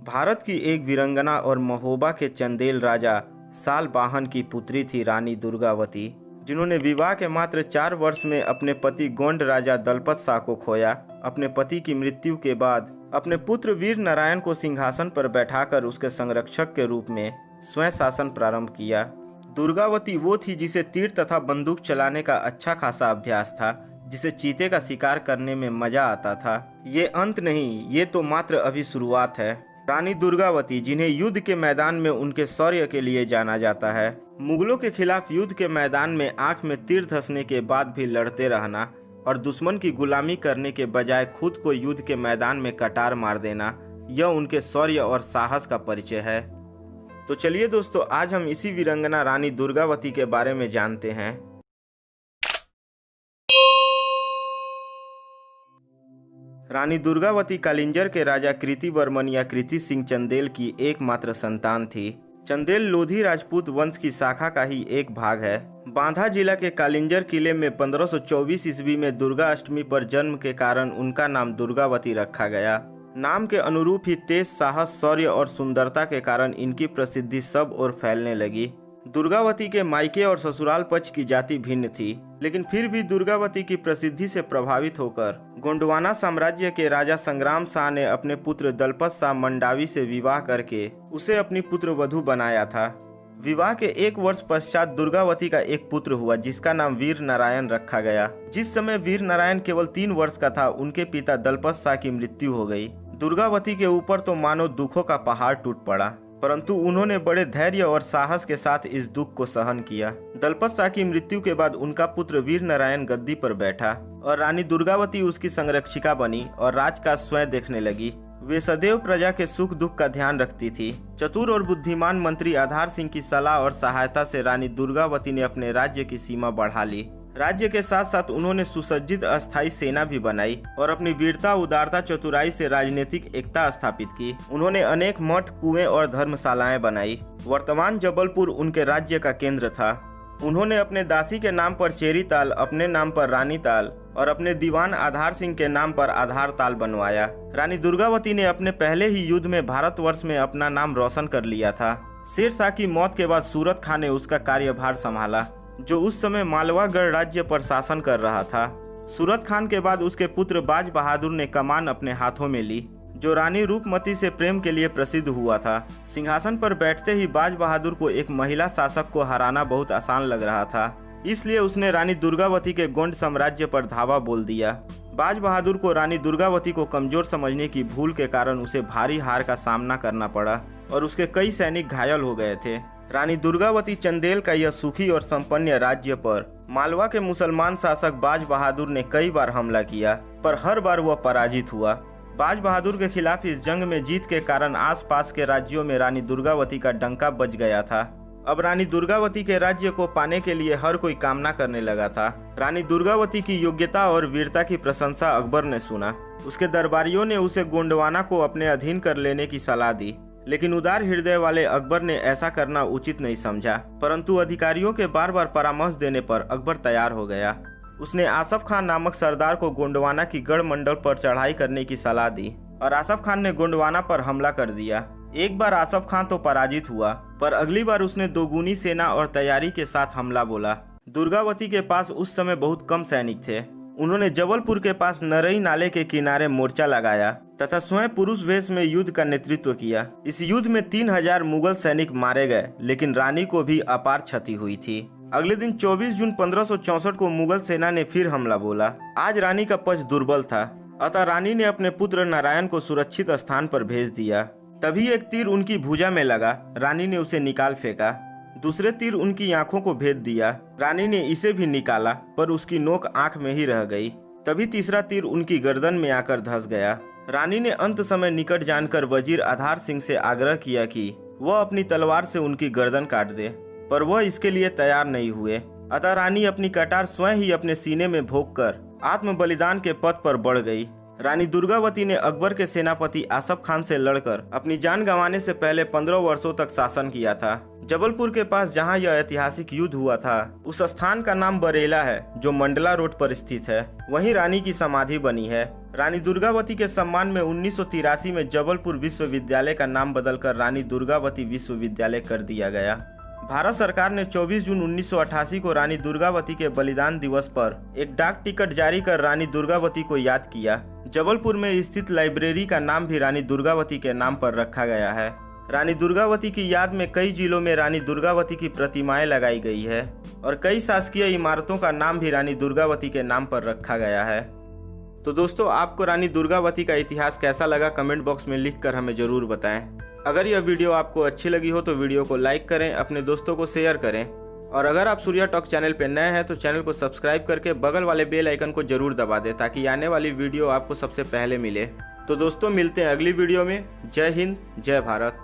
भारत की एक वीरंगना और महोबा के चंदेल राजा सालबाहन की पुत्री थी रानी दुर्गावती, जिन्होंने विवाह के मात्र 4 वर्ष में अपने पति गोंड राजा दलपत शाह को खोया। अपने पति की मृत्यु के बाद अपने पुत्र वीर नारायण को सिंहासन पर बैठाकर उसके संरक्षक के रूप में स्वयं शासन प्रारंभ किया। दुर्गावती वो थी जिसे तीर तथा बंदूक चलाने का अच्छा खासा अभ्यास था, जिसे चीते का शिकार करने में मजा आता था। ये अंत नहीं, ये तो मात्र अभी शुरुआत है। रानी दुर्गावती, जिन्हें युद्ध के मैदान में उनके शौर्य के लिए जाना जाता है, मुगलों के खिलाफ युद्ध के मैदान में आंख में तीर धंसने के बाद भी लड़ते रहना और दुश्मन की गुलामी करने के बजाय खुद को युद्ध के मैदान में कटार मार देना, यह उनके शौर्य और साहस का परिचय है। तो चलिए दोस्तों, आज हम इसी वीरंगना रानी दुर्गावती के बारे में जानते हैं। रानी दुर्गावती कालिंजर के राजा कृतिवर्मन या कृति सिंह चंदेल की एकमात्र संतान थी। चंदेल लोधी राजपूत वंश की शाखा का ही एक भाग है। बांधा जिला के कालिंजर किले में 1524 ईस्वी में दुर्गा अष्टमी पर जन्म के कारण उनका नाम दुर्गावती रखा गया। नाम के अनुरूप ही तेज साहस, शौर्य और सुंदरता के कारण इनकी प्रसिद्धि सब ओर फैलने लगी। दुर्गावती के मायके और ससुराल पक्ष की जाति भिन्न थी, लेकिन फिर भी दुर्गावती की प्रसिद्धि से प्रभावित होकर गोंडवाना साम्राज्य के राजा संग्राम शाह ने अपने पुत्र दलपत शाह मंडावी से विवाह करके उसे अपनी पुत्र वधू बनाया था। विवाह के 1 वर्ष पश्चात दुर्गावती का एक पुत्र हुआ, जिसका नाम वीर नारायण रखा गया। जिस समय वीर नारायण केवल 3 वर्ष का था, उनके पिता दलपत शाह की मृत्यु हो गई। दुर्गावती के ऊपर तो मानो दुखों का पहाड़ टूट पड़ा, परंतु उन्होंने बड़े धैर्य और साहस के साथ इस दुख को सहन किया। दलपत शाह की मृत्यु के बाद उनका पुत्र वीर नारायण गद्दी पर बैठा और रानी दुर्गावती उसकी संरक्षिका बनी और राजकाज स्वयं देखने लगी। वे सदैव प्रजा के सुख दुख का ध्यान रखती थी। चतुर और बुद्धिमान मंत्री आधार सिंह की सलाह और सहायता से रानी दुर्गावती ने अपने राज्य की सीमा बढ़ा ली। राज्य के साथ साथ उन्होंने सुसज्जित अस्थायी सेना भी बनाई और अपनी वीरता, उदारता, चतुराई से राजनीतिक एकता स्थापित की। उन्होंने अनेक मठ, कुएं और धर्मशालाएं बनाई। वर्तमान जबलपुर उनके राज्य का केंद्र था। उन्होंने अपने दासी के नाम पर चेरी ताल, अपने नाम पर रानी ताल और अपने दीवान आधार सिंह के नाम पर आधार ताल बनवाया। रानी दुर्गावती ने अपने पहले ही युद्ध में भारतवर्ष में अपना नाम रोशन कर लिया था। शेर शाह की मौत के बाद सूरत खान ने उसका कार्यभार संभाला, जो उस समय मालवागढ़ राज्य पर शासन कर रहा था। सूरत खान के बाद उसके पुत्र बाज बहादुर ने कमान अपने हाथों में ली, जो रानी रूपमती से प्रेम के लिए प्रसिद्ध हुआ था। सिंहासन पर बैठते ही बाज बहादुर को एक महिला शासक को हराना बहुत आसान लग रहा था, इसलिए उसने रानी दुर्गावती के गोंड साम्राज्य पर धावा बोल दिया। बाज बहादुर को रानी दुर्गावती को कमजोर समझने की भूल के कारण उसे भारी हार का सामना करना पड़ा और उसके कई सैनिक घायल हो गए थे। रानी दुर्गावती चंदेल का यह सुखी और संपन्न राज्य पर मालवा के मुसलमान शासक बाज बहादुर ने कई बार हमला किया, पर हर बार वह पराजित हुआ। बाज बहादुर के खिलाफ इस जंग में जीत के कारण आसपास के राज्यों में रानी दुर्गावती का डंका बज गया था। अब रानी दुर्गावती के राज्य को पाने के लिए हर कोई कामना करने लगा था। रानी दुर्गावती की योग्यता और वीरता की प्रशंसा अकबर ने सुना। उसके दरबारियों ने उसे गोंडवाना को अपने अधीन कर लेने की सलाह दी, लेकिन उदार हृदय वाले अकबर ने ऐसा करना उचित नहीं समझा। परंतु अधिकारियों के बार बार परामर्श देने पर अकबर तैयार हो गया। उसने आसफ खान नामक सरदार को गोंडवाना की गढ़ मंडल पर चढ़ाई करने की सलाह दी और आसफ खान ने गोंडवाना पर हमला कर दिया। एक बार आसफ खान तो पराजित हुआ, पर अगली बार उसने दोगुनी सेना और तैयारी के साथ हमला बोला। दुर्गावती के पास उस समय बहुत कम सैनिक थे। उन्होंने जबलपुर के पास नरई नाले के किनारे मोर्चा लगाया तथा स्वयं पुरुष वेश में युद्ध का नेतृत्व किया। इस युद्ध में 3000 मुगल सैनिक मारे गए, लेकिन रानी को भी अपार क्षति हुई थी। अगले दिन 24 जून 1564 को मुगल सेना ने फिर हमला बोला। आज रानी का पक्ष दुर्बल था, अतः रानी ने अपने पुत्र नारायण को सुरक्षित स्थान पर भेज दिया। तभी एक तीर उनकी भुजा में लगा। रानी ने उसे निकाल फेंका। दूसरे तीर उनकी आंखों को भेद दिया। रानी ने इसे भी निकाला, पर उसकी नोक आंख में ही रह गई। तभी तीसरा तीर उनकी गर्दन में आकर धंस गया। रानी ने अंत समय निकट जानकर वजीर आधार सिंह से आग्रह किया कि वह अपनी तलवार से उनकी गर्दन काट दे, पर वह इसके लिए तैयार नहीं हुए। अतः रानी अपनी कटार स्वयं ही अपने सीने में भोंककर आत्म बलिदान के पथ पर बढ़ गई। रानी दुर्गावती ने अकबर के सेनापति आसफ खान से लड़कर अपनी जान गंवाने से पहले 15 वर्षों तक शासन किया था। जबलपुर के पास जहां यह ऐतिहासिक युद्ध हुआ था उस स्थान का नाम बरेला है, जो मंडला रोड पर स्थित है। वहीं रानी की समाधि बनी है। रानी दुर्गावती के सम्मान में 1983 में जबलपुर विश्वविद्यालय का नाम बदलकर रानी दुर्गावती विश्वविद्यालय कर दिया गया। भारत सरकार ने 24 जून 1988 को रानी दुर्गावती के बलिदान दिवस पर एक डाक टिकट जारी कर रानी दुर्गावती को याद किया। जबलपुर में स्थित लाइब्रेरी का नाम भी रानी दुर्गावती के नाम पर रखा गया है। रानी दुर्गावती की याद में कई जिलों में रानी दुर्गावती की प्रतिमाएं लगाई गई है और कई शासकीय इमारतों का नाम भी रानी दुर्गावती के नाम पर रखा गया है। तो दोस्तों, आपको रानी दुर्गावती का इतिहास कैसा लगा कमेंट बॉक्स में लिखकर हमें जरूर बताएं। अगर यह वीडियो आपको अच्छी लगी हो तो वीडियो को लाइक करें, अपने दोस्तों को शेयर करें और अगर आप सूर्या टॉक चैनल पर नए हैं तो चैनल को सब्सक्राइब करके बगल वाले बेल आइकन को जरूर दबा दें ताकि आने वाली वीडियो आपको सबसे पहले मिले। तो दोस्तों, मिलते हैं अगली वीडियो में। जय हिंद, जय भारत।